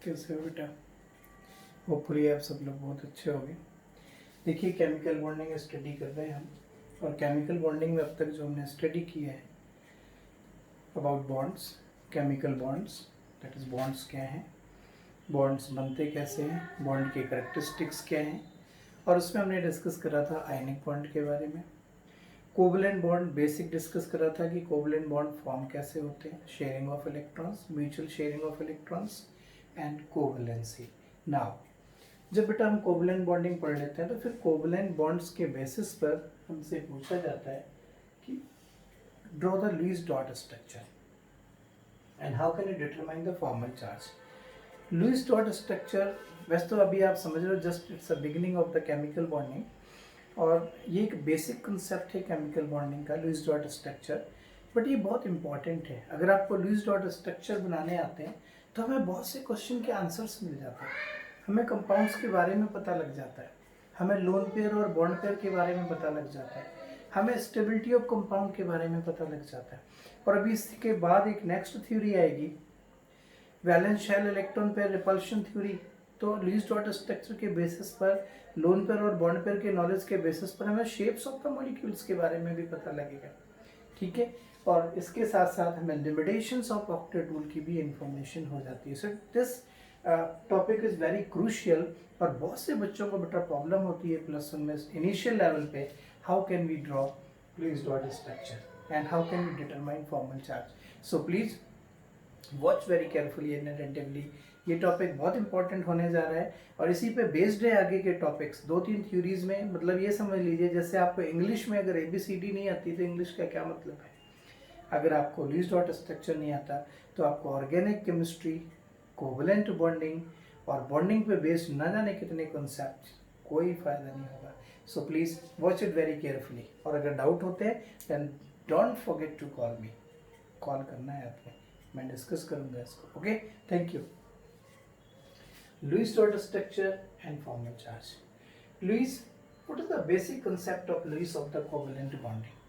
कैसे हो बेटा? होपफुली आप सब लोग बहुत अच्छे होंगे। देखिए, केमिकल बॉन्डिंग स्टडी कर रहे हैं हम, और केमिकल बॉन्डिंग में अब तक जो हमने स्टडी किया है about bonds, chemical bonds, that is bonds क्या हैं, बॉन्ड्स बनते कैसे हैं, बॉन्ड के करेक्टरिस्टिक्स क्या हैं, और उसमें हमने डिस्कस करा था आयनिक बॉन्ड के बारे में। कोवलेंट बॉन्ड बेसिक डिस्कस करा था कि कोवलेंट बॉन्ड फॉर्म कैसे होते हैं, sharing of electrons, mutual sharing of electrons and covalency. Now जब बेटा हम कोवलेंट बॉन्डिंग पढ़ लेते हैं तो फिर कोवलेंट बॉन्ड्स के बेसिस पर हमसे पूछा जाता है कि draw the Lewis dot structure and how can you determine the formal charge. Lewis dot structure वैसे तो अभी आप समझ रहे हो, just it's a beginning of the chemical bonding, और ये एक बेसिक कंसेप्ट है केमिकल बॉन्डिंग का, लुईस डॉट स्ट्रक्चर। बट ये बहुत इंपॉर्टेंट है। अगर आपको लुईस डॉट स्ट्रक्चर बनाने आते हैं तो हमें बहुत से क्वेश्चन के आंसर्स मिल जाते हैं, हमें कंपाउंड्स के बारे में पता लग जाता है, हमें लोन पेयर और बॉन्ड पेयर के बारे में पता लग जाता है, हमें स्टेबिलिटी ऑफ कंपाउंड के बारे में पता लग जाता है। और अभी इसके बाद एक नेक्स्ट थ्योरी आएगी, valence shell electron pair repulsion theory. तो लुईस डॉट स्ट्रक्चर के बेसिस पर, लोन पेयर और बॉन्ड पेयर के नॉलेज के बेसिस पर हमें शेप्स ऑफ द मॉलिक्यूल्स के बारे में भी पता लगेगा, ठीक है। और इसके साथ साथ हमें लिमिटेशंस ऑफ ऑक्टेट रूल की भी इंफॉर्मेशन हो जाती है। So this topic is very crucial, और बहुत से बच्चों को बेटा प्रॉब्लम होती है प्लस वन में इनिशियल लेवल पे, how can we draw Lewis dot structure and how can we determine formal charge. So please watch very carefully and attentively. ये टॉपिक बहुत इंपॉर्टेंट होने जा रहा है, और इसी पे बेस्ड है आगे के टॉपिक्स। 2-3 थ्योरीज में, मतलब ये समझ लीजिए जैसे आपको इंग्लिश में अगर ABCD नहीं आती तो इंग्लिश का क्या मतलब है। अगर आपको लुईस डॉट स्ट्रक्चर नहीं आता तो आपको ऑर्गेनिक केमिस्ट्री, कोवलेंट बॉन्डिंग और बॉन्डिंग पे बेस्ड न जाने कितने कॉन्सेप्ट, कोई फायदा नहीं होगा। सो प्लीज़ वॉच इट वेरी केयरफुली, और अगर डाउट होते हैं then don't forget to call me. Call करना है आपने, मैं डिस्कस करूंगा इसको। Okay, thank you. Lewis dot structure and formal charge. Lewis, what is the basic concept of Lewis of the covalent bonding.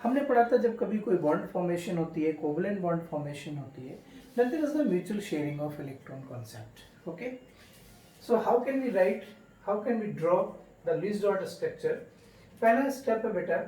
हमने पढ़ा था जब कभी कोई बॉन्ड फॉर्मेशन होती है, कोवलेंट बॉन्ड फॉर्मेशन होती है, then there is the mutual sharing of electron concept. Okay, so how can we write, how can we draw the Lewis dot structure? पहला स्टेप है बेटा,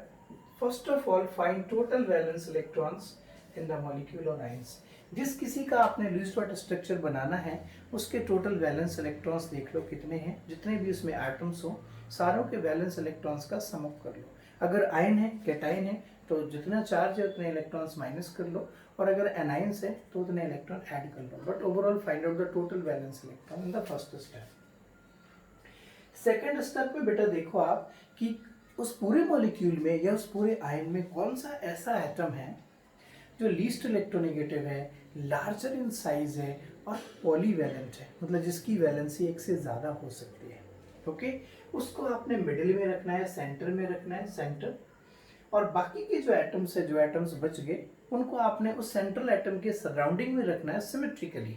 first of all find total valence electrons in the molecule और ions. जिस किसी का आपने Lewis dot स्ट्रक्चर बनाना है उसके टोटल वैलेंस इलेक्ट्रॉन्स देख लो कितने हैं, जितने भी उसमें एटम्स हो सारों के वैलेंस इलेक्ट्रॉन्स का सम अप कर लो। अगर आयन है, कैटाइन है, तो जितना चार्ज है उतने इलेक्ट्रॉन्स माइनस कर लो, और अगर एनाइंस है तो उतने इलेक्ट्रॉन ऐड कर लो। But overall find out the total valence electron in the first step. Second step में बेटा देखो आप कि उस पूरे मॉलिक्यूल में या उस पूरे आयन में कौन सा ऐसा एटम है जो लीस्ट इलेक्ट्रोनेगेटिव है, लार्जर इन साइज है और पॉलीवैलेंट है, मतलब जिसकी वैलेंसी एक से ज़्यादा हो सकती है। ओके, उसको आपने मिडिल में रखना है, सेंटर में रखना है, सेंटर। और बाकी के जो एटम्स है, जो एटम्स बच गए, उनको आपने उस सेंट्रल एटम के सराउंडिंग में रखना है सिमेट्रिकली।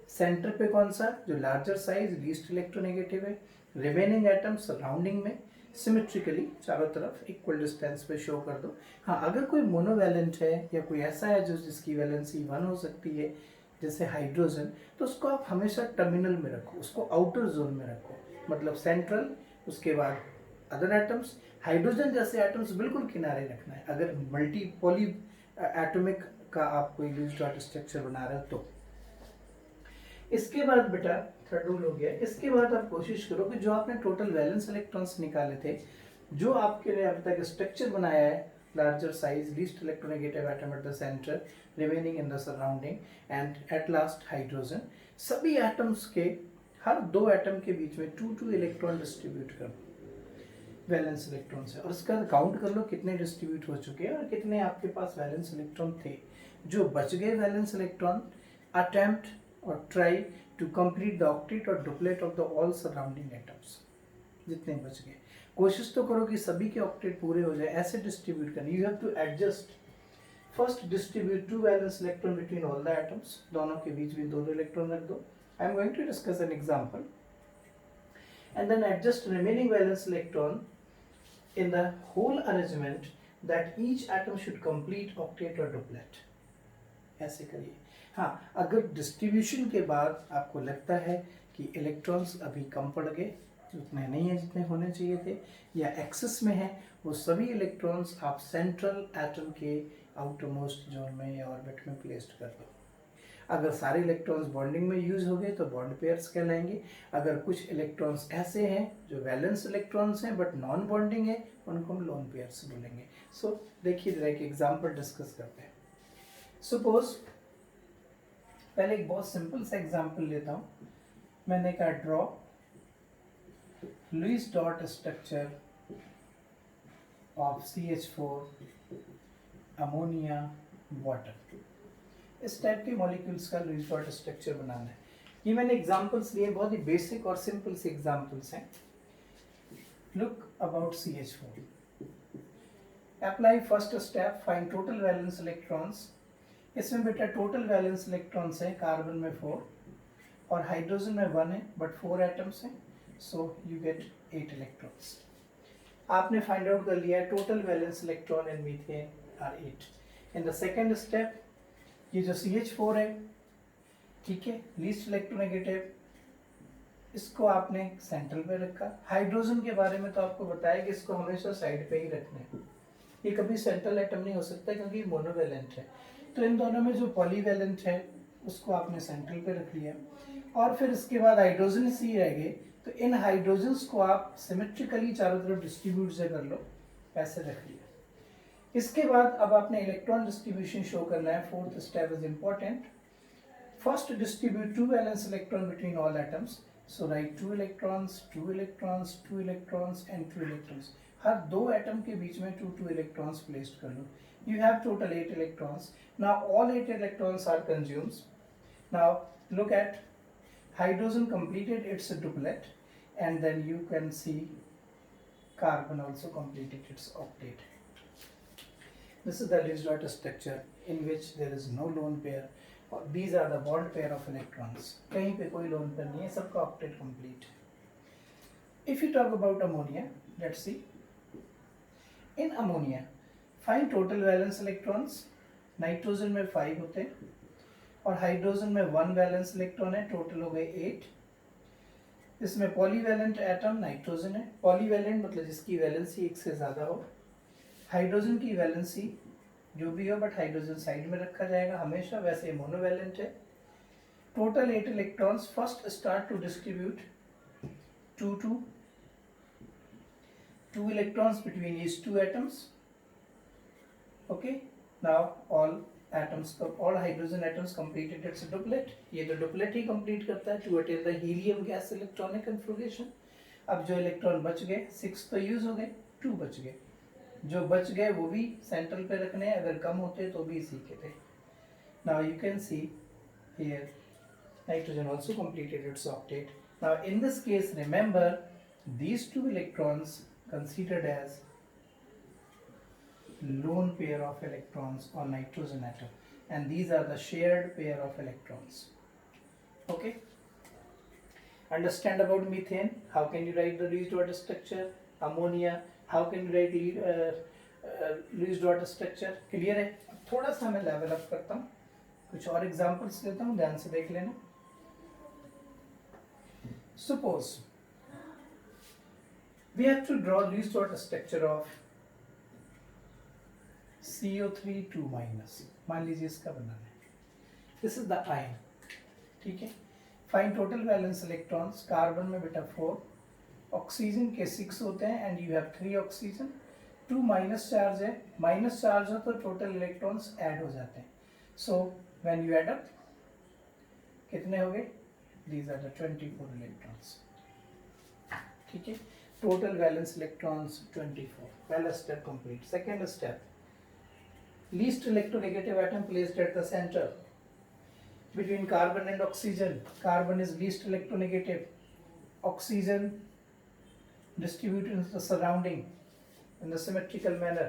सेंटर पे कौन सा, जो लार्जर साइज लीस्ट इलेक्ट्रोनेगेटिव है, रिमेनिंग एटम सराउंडिंग में सिमेट्रिकली चारों तरफ इक्वल डिस्टेंस पे शो कर दो। हाँ, अगर कोई मोनोवैलेंट है या कोई ऐसा है जो जिसकी वैलेंसी 1 हो सकती है, जैसे हाइड्रोजन, तो उसको आप हमेशा टर्मिनल में रखो, उसको आउटर जोन में रखो, मतलब सेंट्रल, उसके बाद अदर एटम्स। हाइड्रोजन जैसे एटम्स बिल्कुल किनारे रखना है अगर मल्टी पॉली एटॉमिक का आप कोई लुईस डॉट स्ट्रक्चर बना रहे हो तो। इसके बाद बेटा थर्ड रूल हो गया, इसके बाद आप कोशिश करो कि जो आपने टोटल वैलेंस इलेक्ट्रॉन्स निकाले थे, जो आपके ने अब तक स्ट्रक्चर बनाया है, larger size, least electronegative atom at the centre, remaining in the surrounding and at last hydrogen, सभी एटम्स के हर 2 एटम के बीच में 2-2 इलेक्ट्रॉन डिस्ट्रीब्यूट करो वैलेंस इलेक्ट्रॉन से, और इसका काउंट कर लो कितने डिस्ट्रीब्यूट हो चुके हैं और कितने आपके पास वैलेंस इलेक्ट्रॉन थे। जो बच गए वैलेंस इलेक्ट्रॉन, अटेम्प्ट और try to complete the octet और duplet of the all surrounding atoms. जितने बच गए कोशिश तो करो कि सभी के ऑक्टेट पूरे हो जाए, ऐसे डिस्ट्रीब्यूट करना। You have to adjust, first distribute 2 valence electron between all the atoms, दोनों के बीच में 2-2 इलेक्ट्रॉन रख दो। I am going to discuss an example, and then adjust remaining valence electron in the whole arrangement that each atom should complete octet or duplet. ऐसे करिए। हाँ, अगर डिस्ट्रीब्यूशन के बाद आपको लगता है कि इलेक्ट्रॉन्स अभी कम पड़ गए, उतने नहीं है जितने होने चाहिए थे, या एक्सेस में है, वो सभी इलेक्ट्रॉन्स आप सेंट्रल एटम के आउटर मोस्ट जोन में या ऑर्बिट में प्लेस्ड कर दो। अगर सारे इलेक्ट्रॉन्स बॉन्डिंग में यूज हो गए तो बॉन्ड पेयर्स कहलाएंगे। अगर कुछ इलेक्ट्रॉन्स ऐसे हैं जो वैलेंस इलेक्ट्रॉन्स हैं बट नॉन बॉन्डिंग है, उनको हम लोन पेयर्स बोलेंगे। सो देखिए जरा एक एग्जांपल डिस्कस करते हैं। सपोज पहले एक बहुत सिंपल सा एग्जांपल लेता हूँ। मैंने कहा draw Lewis dot structure of CH4 ammonia water. इस टाइप के मॉलिक्यूल्स का लुईस डॉट स्ट्रक्चर बनाना है। ये मैंने एग्जांपल्स लिए, बहुत ही बेसिक और सिंपल से एग्जांपल्स हैं। Look about CH4। Apply first step, find total valence electrons. इसमें बेटा टोटल वैलेंस इलेक्ट्रॉन्स है कार्बन में 4 और हाइड्रोजन में 1 है, बट 4 एटम्स हैं, सो यू गेट 8 इलेक्ट्रॉन्स। आपने फाइंड आउट कर लिया है total valence electron in methane are 8। In the second step, ये जो CH4 है, ठीक है, लीस्ट इलेक्ट्रोनेगेटिव, इसको आपने सेंट्रल पे रखा। हाइड्रोजन के बारे में तो आपको बताया कि इसको हमेशा साइड पे ही रखना है, ये कभी सेंट्रल एटम नहीं हो सकता क्योंकि मोनोवैलेंट है। तो इन दोनों में जो पॉलीवैलेंट है उसको आपने सेंट्रल पे रख लिया। और फिर इसके बाद हाइड्रोजन सी रह गए, तो इन हाइड्रोजन्स को आप सिमेट्रिकली चारों तरफ डिस्ट्रीब्यूट से कर लो, ऐसे रख लिया। इसके बाद अब आपने इलेक्ट्रॉन डिस्ट्रीब्यूशन शो करना है। Fourth step is important. First distribute 2 valence electron between all atoms, so right 2 electrons 2 electrons 2 electrons and 2 electrons. Her 2 atom के बीच में 2 इलेक्ट्रॉन्स प्लेस्ड कर लो। You have total 8 electrons. Now all 8 electrons are consumed. Now look at hydrogen completed its duplet, and then you can see carbon also completed its octet. This is the Lewis dot structure in which there is no lone pair. These are the bond pair of electrons. कहीं पे कोई lone pair नहीं है, सबका octet complete. If you talk about ammonia, let's see. In ammonia, find total valence electrons. Nitrogen में 5 होते हैं और हाइड्रोजन में 1 वैलेंस इलेक्ट्रॉन है, टोटल हो गए 8। इसमें पॉलीवैलेंट एटम नाइट्रोजन है। पॉलीवैलेंट मतलब जिसकी वैलेंसी एक से ज़्यादा हो। हाइड्रोजन की वैलेंसी जो भी हो, बट हाइड्रोजन साइड में रखा जाएगा हमेशा, वैसे मोनोवैलेंट है। Total 8 electrons. First start to distribute 2 electrons between these 2 atoms. Okay, now all hydrogen atoms completed its duplet. ये तो duplet ही complete करता है to attain the helium gas electronic configuration. अब जो इलेक्ट्रॉन बच गए, 6 तो यूज हो गए, 2 बच गए। जो बच गए वो भी सेंट्रल पे रखने हैं, अगर कम होते तो भी इसी के थे। Now you can see here nitrogen also completed its octet. Now in this case, remember these 2 electrons considered as lone pair of electrons on nitrogen atom, and these are the shared pair of electrons. Okay, understand about methane. How can you write the Lewis dot structure? Ammonia, how can you write Lewis dot structure? Clear है? थोड़ा सा मैं level up करता हूँ, कुछ और examples लेता हूँ, ध्यान से देख लेना। Suppose we have to draw Lewis dot structure of CO3 2 minus, मान लीजिए इसका बनाना है। दिस इज द आयन, ठीक है। Find total valence electrons. Carbon में बेटा 4, ऑक्सीजन के 6 होते हैं and you have 3 oxygen. 2 minus charge है, माइनस चार्ज हो तो टोटल इलेक्ट्रॉन्स ऐड हो जाते हैं। So when you add up कितने हो गए? दीज आर द 24 इलेक्ट्रॉन्स, ठीक है। Total valence electrons 24। पहला step complete. Second step, least electronegative atom placed at the center between carbon and oxygen. Carbon is least electronegative. Oxygen distributed in the surrounding in the symmetrical manner.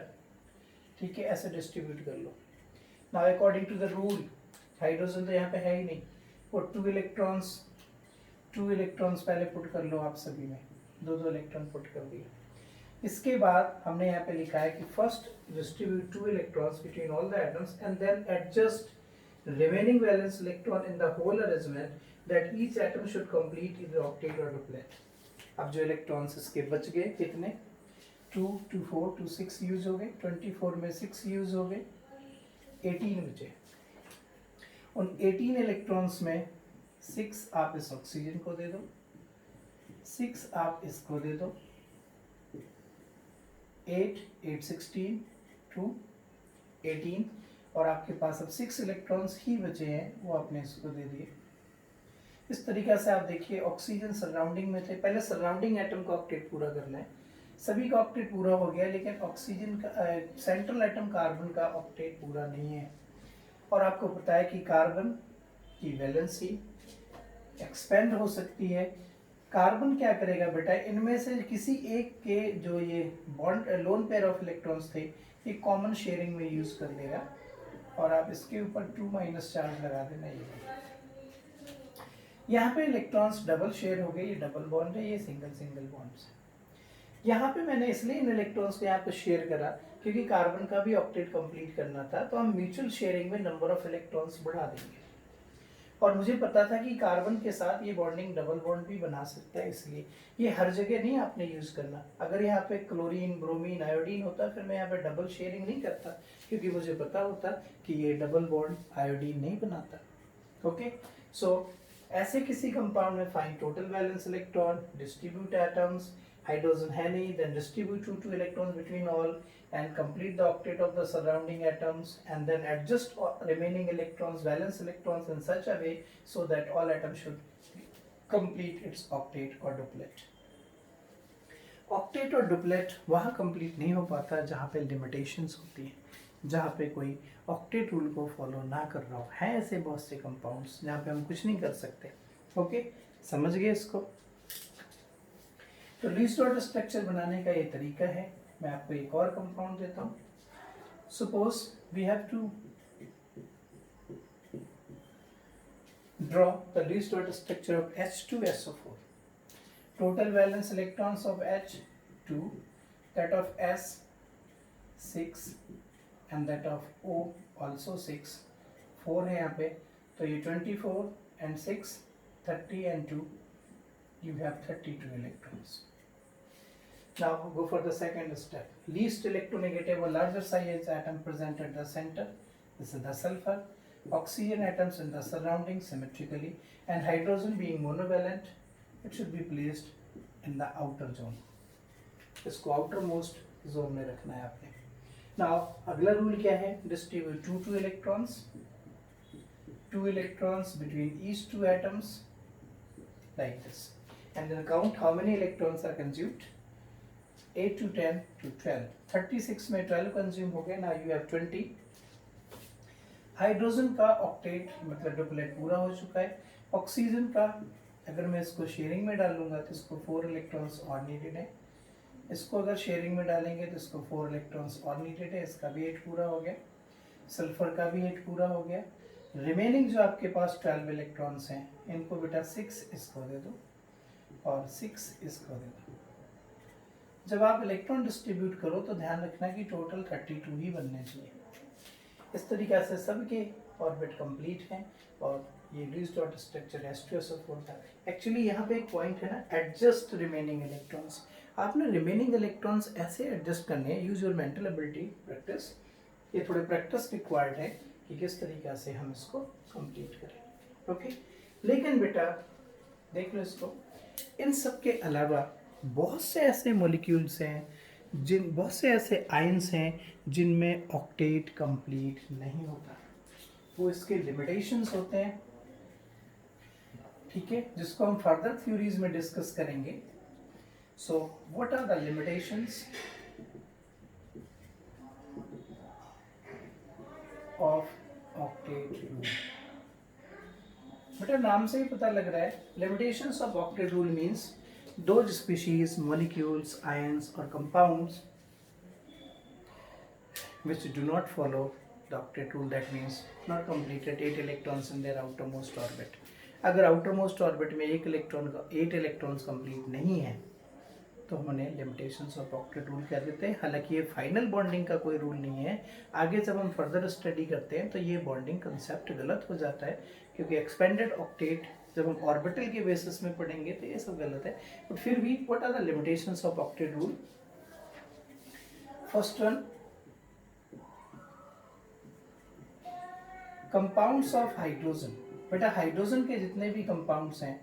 ठीक है, ऐसे distribute कर लो। Now according to the rule, hydrogen तो यहाँ पे है ही नहीं, और 2 इलेक्ट्रॉन्स पहले पुट कर लो आप सभी में, 2 इलेक्ट्रॉन पुट कर दिए। इसके बाद हमने यहाँ पे लिखा है कि first distribute 2 electrons between all the atoms and then adjust remaining valence electron in the whole arrangement that each atom should complete either octet or duplet. अब जो इलेक्ट्रॉन्स इसके बच गए कितने 2 2 4 2 6 यूज हो गए 24 में 6 यूज हो गए 18 बचे। उन 18 इलेक्ट्रॉन्स में 6 आप इस ऑक्सीजन को दे दो 6 आप इसको दे दो 8 8 16 2 18 और आपके पास अब 6 इलेक्ट्रॉन्स ही बचे हैं वो आपने इसको दे दिए। इस तरीक़ा से आप देखिए ऑक्सीजन सराउंडिंग में थे, पहले सराउंडिंग एटम का ऑक्टेट पूरा करना है, सभी का ऑक्टेट पूरा हो गया लेकिन ऑक्सीजन का सेंट्रल एटम कार्बन का ऑक्टेट पूरा नहीं है। और आपको पता है कि कार्बन की वैलेंसी एक्सपेंड हो सकती है। कार्बन क्या करेगा बेटा, इनमें से किसी एक के जो ये bond lone pair of electrons थे ये कॉमन शेयरिंग में यूज कर लेगा और आप इसके ऊपर 2 चार्ज लगा देना। ये यहाँ पे इलेक्ट्रॉन्स डबल शेयर हो गए, ये डबल बॉन्ड है, ये सिंगल सिंगल बॉन्ड्स है। यहाँ पे मैंने इसलिए इन इलेक्ट्रॉन्स को यहाँ पे शेयर करा क्योंकि कार्बन का भी ऑक्टेट कंप्लीट करना था, तो हम म्यूचुअल शेयरिंग में नंबर ऑफ इलेक्ट्रॉन्स बढ़ा देंगे। और मुझे पता था कि कार्बन के साथ ये बॉन्डिंग डबल बॉन्ड भी बना सकता है, इसलिए ये हर जगह नहीं आपने यूज करना। अगर यहाँ पे क्लोरीन ब्रोमीन आयोडीन होता फिर मैं यहाँ पे डबल शेयरिंग नहीं करता क्योंकि मुझे पता होता कि ये डबल बॉन्ड आयोडीन नहीं बनाता। ओके, सो ऐसे किसी कंपाउंड में find total valence electron, distribute atoms, hydrogen है नहीं, then distribute 2 electrons between all and complete the octet of the surrounding atoms and then adjust remaining electrons, valence electrons in such a way so that all atoms should complete its octet or duplet. Octet और duplet वहाँ complete नहीं हो पाता जहाँ पे limitations होती हैं, जहाँ पे कोई octet rule को follow ना कर रहा हो। हैं ऐसे बहुत से compounds जहाँ पे हम कुछ नहीं कर सकते। ओके, समझ गए इसको? तो लीस्ट ऑर्डर स्ट्रक्चर बनाने का ये तरीका है। मैं आपको एक और कंपाउंड देता हूँ। Suppose we have to draw the least order structure of H2SO4. Total valence electrons of H2, that of S 6 and that of O also 6, 4 है यहाँ पे, तो ये 24 and 6 30 and 2 you have 32 electrons. Now go for the second step. Least electronegative or larger size atom present at the center. This is the sulfur. Oxygen atoms in the surrounding symmetrically and hydrogen being monovalent, it should be placed in the outer zone. इसको outermost zone में रखना है आपने। Now अगला rule क्या है? Distribute 2 electrons, 2 electrons between each 2 atoms like this. And then count how many electrons are consumed. 8 to 10 to 12. 36 में 12 consume हो गए। now you have 20. हाइड्रोजन का ऑक्टेट मतलब डुप्लेट पूरा हो चुका है। ऑक्सीजन का अगर मैं इसको शेयरिंग में डालूंगा तो इसको 4 इलेक्ट्रॉन्स और नीडेड है। इसको अगर शेयरिंग में डालेंगे तो इसको 4 इलेक्ट्रॉन्स और नीडेड है, इसका भी 8 पूरा हो गया। सल्फर का भी 8 पूरा हो गया। रिमेनिंग जो आपके पास 12 इलेक्ट्रॉन्स हैं इनको बेटा 6 इसको दे दो और 6 इसको दे दो। जब आप इलेक्ट्रॉन डिस्ट्रीब्यूट करो तो ध्यान रखना कि टोटल 32 ही बनने चाहिए। इस तरीक़ा से सबके ऑर्बिट कंप्लीट हैं और ये लीस्ट डॉट स्ट्रक्चर H2SO4 था। एक्चुअली यहाँ पे एक पॉइंट है ना, एडजस्ट रिमेनिंग इलेक्ट्रॉन्स। आपने रिमेनिंग इलेक्ट्रॉन्स ऐसे एडजस्ट करने हैं, use your mental ability, practice. ये थोड़े प्रैक्टिस रिक्वायर्ड है कि किस तरीक़ा से हम इसको कंप्लीट करें। ओके, लेकिन बेटा देख लो इसको, इन सब के अलावा बहुत से ऐसे मॉलिक्यूल्स हैं बहुत से ऐसे आयंस हैं जिनमें ऑक्टेट कंप्लीट नहीं होता। वो इसके लिमिटेशंस होते हैं, ठीक है, जिसको हम फर्दर थ्योरीज में डिस्कस करेंगे। So what are the limitations of octet rule? बेटा नाम से ही पता लग रहा है, limitations of octet rule means those species, molecules, ions or compounds which do not follow the octet rule, that means not completed 8 electrons in their outermost orbit. अगर outermost orbit में 8 electrons complete नहीं है तो हम उन्हें limitations of octet rule कह देते हैं। हालांकि ये फाइनल बॉन्डिंग का कोई रूल नहीं है, आगे जब हम फर्दर स्टडी करते हैं तो ये बॉन्डिंग कंसेप्ट गलत हो जाता है, क्योंकि एक्सपेंडेड ऑक्टेट जब हम ऑर्बिटल के बेसिस में पढ़ेंगे तो ये सब गलत है। बट फिर भी what are the limitations of octet rule? First one, compounds of hydrogen. बेटा हाइड्रोजन के जितने भी कंपाउंड्स हैं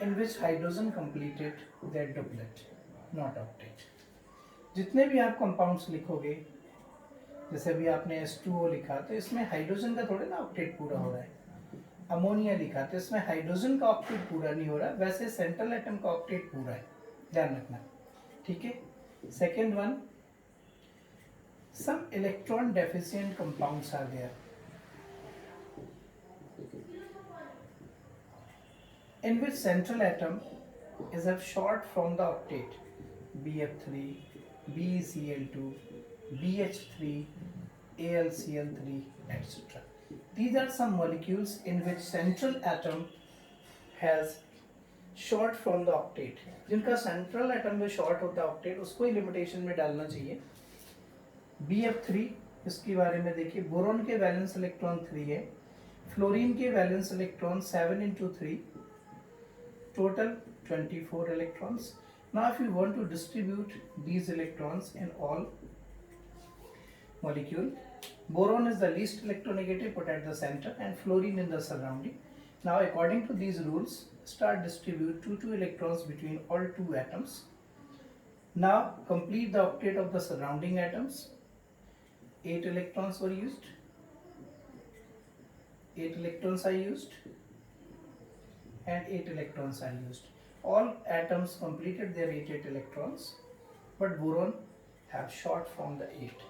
in which hydrogen completed their doublet, not octet. जितने भी आप कंपाउंड्स लिखोगे, जैसे अभी आपने H2O लिखा तो इसमें हाइड्रोजन का थोड़े ना ऑक्टेट पूरा हो रहा है। अमोनिया लिखा तो इसमें हाइड्रोजन का ऑक्टेट पूरा नहीं हो रहा, वैसे सेंट्रल एटम का ऑक्टेट पूरा है, ध्यान रखना, ठीक है। Second one, some electron deficient compounds are there in which central atom is a short from the octet, BF3, BeCl2, BH3, AlCl3, etc. These are some molecules in which central atom has short from the octet. जिनका central atom में short होता है octet, उसको ही limitation में डालना चाहिए। BF3 इसके बारे में देखिए, बोरोन के वैलेंस इलेक्ट्रॉन 3 है, फ्लोरीन के valence electron 7 into 3, total 24 electrons. Now if you want to distribute these electrons in all molecule, boron is the least electronegative, put at the center, and fluorine in the surrounding. Now according to these rules, start distribute 2 electrons between all two atoms. Now complete the octet of the surrounding atoms. 8 electrons were used. 8 electrons are used. And 8 electrons are used. All atoms completed their 8 electrons, but boron have short from the 8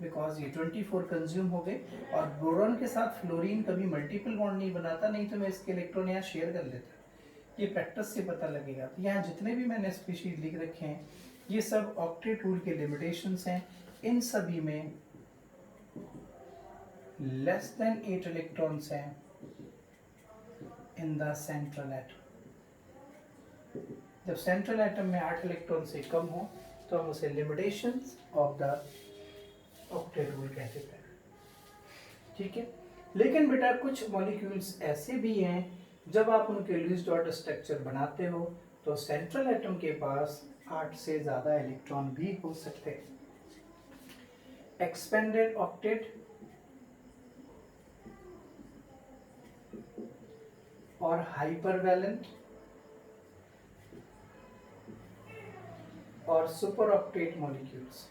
because ये 24 consume हो गए। और boron के साथ fluorine कभी multiple bond नहीं बनाता, नहीं तो मैं इसके इलेक्ट्रॉन यहाँ शेयर कर लेता। ये प्रैक्टिस से पता लगेगा। तो यहाँ जितने भी मैंने स्पीशीज लिख रखे हैं ये सब ऑक्टेट रूल के लिमिटेशंस हैं। इन सभी में लेस देन 8 इलेक्ट्रॉन्स हैं in the central atom. जब सेंट्रल एटम में 8 इलेक्ट्रॉन से कम हो तो हम उसे limitations of the octet rule कहते हैं, ठीक है। लेकिन बेटा कुछ मॉलिक्यूल्स ऐसे भी हैं जब आप उनके लुईस डॉट स्ट्रक्चर बनाते हो तो सेंट्रल एटम के पास 8 से ज्यादा इलेक्ट्रॉन भी हो सकते हैं। एक्सपेंडेड ऑक्टेट और हाइपरवैलेंट और super octet molecules.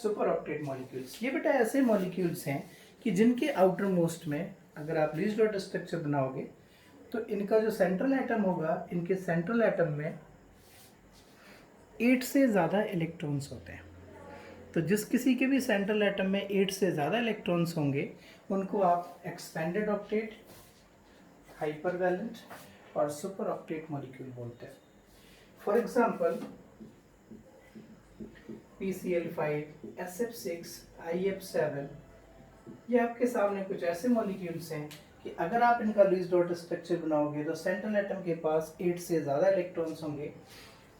Super octet molecules ये बेटा ऐसे मॉलिक्यूल्स हैं कि जिनके आउटर मोस्ट में अगर आप लुईस डॉट स्ट्रक्चर बनाओगे तो इनका जो सेंट्रल एटम होगा, इनके सेंट्रल एटम में 8 से ज़्यादा इलेक्ट्रॉन्स होते हैं। तो जिस किसी के भी सेंट्रल एटम में 8 से ज़्यादा इलेक्ट्रॉन्स होंगे उनको आप एक्सपेंडेड ऑक्टेट, हाइपरवैलेंट और सुपर ऑक्टेट मॉलिक्यूल बोलते हैं। For example PCl5, SF6, IF7, ये आपके सामने कुछ ऐसे मॉलिक्यूल्स हैं कि अगर आप इनका लुईस डॉट स्ट्रक्चर बनाओगे तो सेंट्रल एटम के पास 8 से ज़्यादा इलेक्ट्रॉन्स होंगे।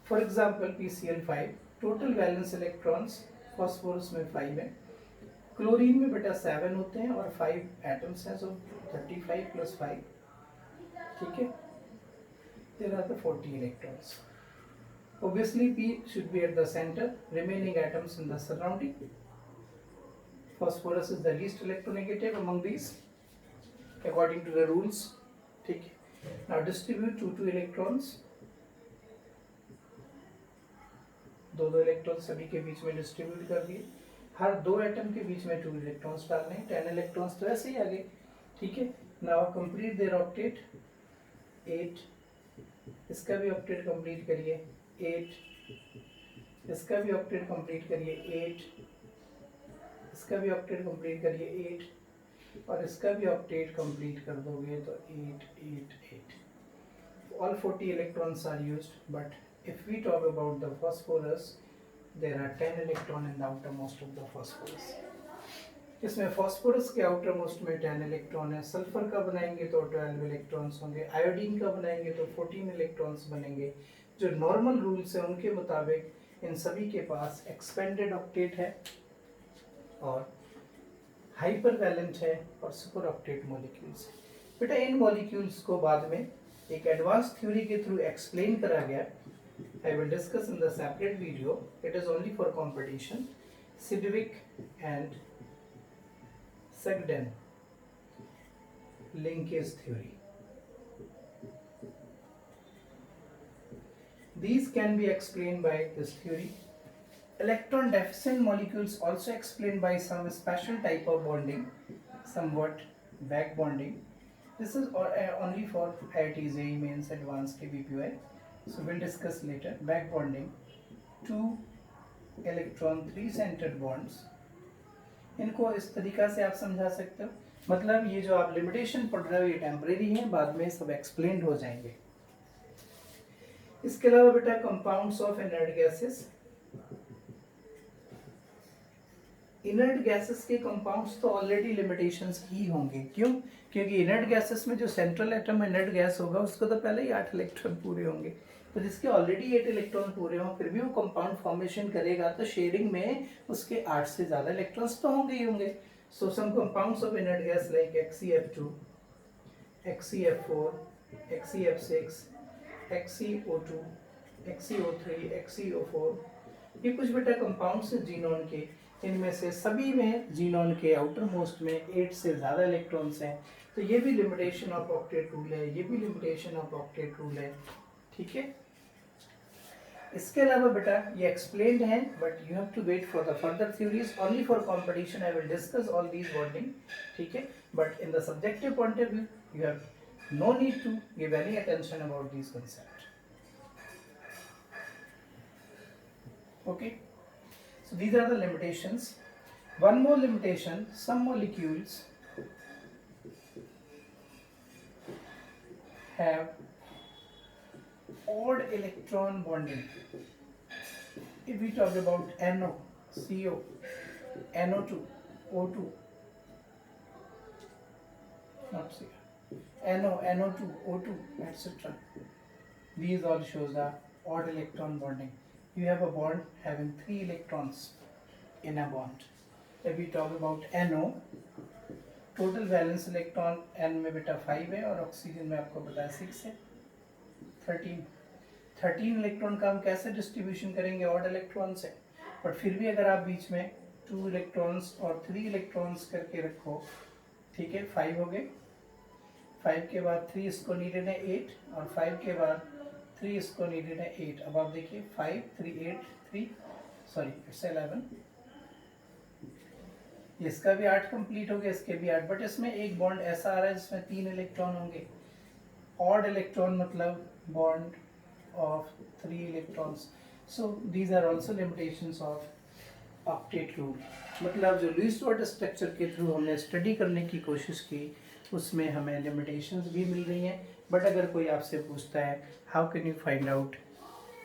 For example PCl5, total valence electrons phosphorus में 5 है, क्लोरीन में बेटा 7 होते हैं और 5 एटम्स हैं, सो 35 + 5, ठीक है, there are the 40 electrons. Obviously P should be at the center, remaining atoms in the surrounding. Phosphorus is the least electronegative among these according to the rules, ठीक है। Now distribute 2 electrons, 2 इलेक्ट्रॉन सभी के बीच में distribute कर दिए। हर 2 atom के बीच में 2 इलेक्ट्रॉन्स डालने हैं, 10 इलेक्ट्रॉन्स तो ऐसे ही आ गए, ठीक है। नाउ कंप्लीट देयर ऑक्टेट, 8, इसका भी ऑक्टेट कंप्लीट करिए, 8, इसका भी ऑक्टेट कंप्लीट करिए, 8, इसका भी ऑक्टेट कंप्लीट करिए, 8, और इसका भी ऑक्टेट कंप्लीट कर दोगे तो 8, 8, 8. All 40 electrons are used, but if we talk about the phosphorus, there are 10 electrons in the outermost of the phosphorus. इसमें फास्फोरस के आउटर मोस्ट में 10 इलेक्ट्रॉन है, सल्फर का बनाएंगे तो 12 इलेक्ट्रॉन्स होंगे, आयोडीन का बनाएंगे तो 14 इलेक्ट्रॉन्स बनेंगे। जो नॉर्मल रूल्स है उनके मुताबिक इन सभी के पास एक्सपेंडेड ऑक्टेट है और हाइपर वैलेंट है और सुपर ऑक्टेट मॉलिक्यूल्स है। बेटा इन मॉलिक्यूल्स को बाद में एक एडवांस थ्योरी के थ्रू एक्सप्लेन करा गया। I will discuss in the separate video. It is only for competition. Sidgwick and Sugden linkage theory. These can be explained by this theory. Electron deficient molecules also explained by some special type of bonding, somewhat back bonding. This is only for IIT JEE Mains Advanced KBPY. So we'll discuss later. Back bonding, 2 electron 3 centered bonds. इनको इस तरीका से आप समझा सकते हो, मतलब ये जो आप लिमिटेशन पढ़ रहे हो ये टेम्परेरी है, बाद में सब एक्सप्लेन हो जाएंगे। इसके अलावा बेटा compounds of inert gases. Inert gases के कंपाउंड्स तो ऑलरेडी लिमिटेशंस ही होंगे, क्यों? क्योंकि इनर्ट गैसेस में जो सेंट्रल एटम इनर्ट गैस होगा उसको तो पहले ही 8 इलेक्ट्रॉन पूरे होंगे, तो जिसके ऑलरेडी 8 इलेक्ट्रॉन पूरे हों फिर भी वो कंपाउंड फॉर्मेशन करेगा तो शेयरिंग में उसके 8 से ज़्यादा इलेक्ट्रॉन्स तो होंगे ही होंगे। So some compounds of inert gas like XeF2, XeF4, XeF6, XeO2, XeO3, XeO4, ये कुछ बेटा कंपाउंड्स हैं जीनॉन के। इनमें से सभी में जीनॉन के आउटर मोस्ट में 8 से ज़्यादा इलेक्ट्रॉन्स हैं, तो ये भी लिमिटेशन ऑफ ऑक्टेट रूल है, ये भी लिमिटेशन ऑफ ऑक्टेट रूल है, ठीक है। इसके अलावा बेटा ये एक्सप्लेन्ड है, but you have to wait for the further theories. Only for competition I will discuss all these bonding, ठीक है, but in the subjective point of view you have no need to give any attention about these concept. Okay, so these are the limitations. One more limitation, some molecules have odd electron bonding. If we talk about NO, CO, NO2, O2, not CO, NO, NO2, O2, etc. These all shows the odd electron bonding. You have a bond having 3 electrons in a bond. If we talk about NO, total valence electron N में बेटा 5 है और oxygen में आपको पता है 6 है, 13 electron का हम कैसे डिस्ट्रीब्यूशन करेंगे? ऑड इलेक्ट्रॉन्स है, बट फिर भी अगर आप बीच में 2 इलेक्ट्रॉन्स और 3 इलेक्ट्रॉन्स करके रखो, ठीक है, 5 हो गए, 5 के बाद 3 इसको नीडेड है 8 और 5 के बाद 3 इसको नीडेड है 8। अब आप देखिए 5 3 8 3 सॉरी इट्स 11, इसका भी 8 कंप्लीट हो गया, इसके भी 8, बट इसमें एक बॉन्ड ऐसा आ रहा है जिसमें 3 इलेक्ट्रॉन होंगे। ऑड इलेक्ट्रॉन मतलब bond of 3 electrons. So these are also limitations of octet rule. मतलब जो लुईस डॉट स्ट्रक्चर के थ्रू हमने स्टडी करने की कोशिश की उसमें हमें लिमिटेशंस भी मिल रही हैं, बट अगर कोई आपसे पूछता है how can you find out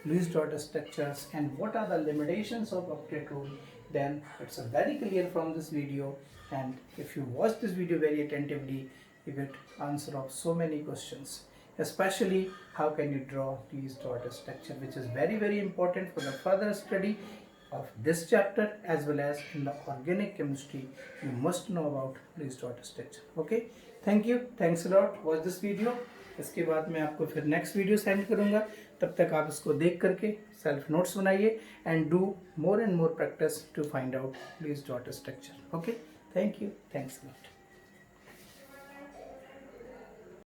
Lewis dot structures and what are the limitations of octet rule, then it's very clear from this video, and if you watch this video very attentively you get answer of so many questions, especially how can you draw Lewis dot structure, which is very important for the further study of this chapter as well as in the organic chemistry. You must know about Lewis dot structure. Okay, thank you, thanks a lot, watch this video. इसके बाद मैं आपको फिर next video send करूँगा, तब तक आप इसको देख करके सेल्फ नोट्स बनाइए and do more and more practice to find out Lewis dot structure. Okay, thank you, thanks a lot.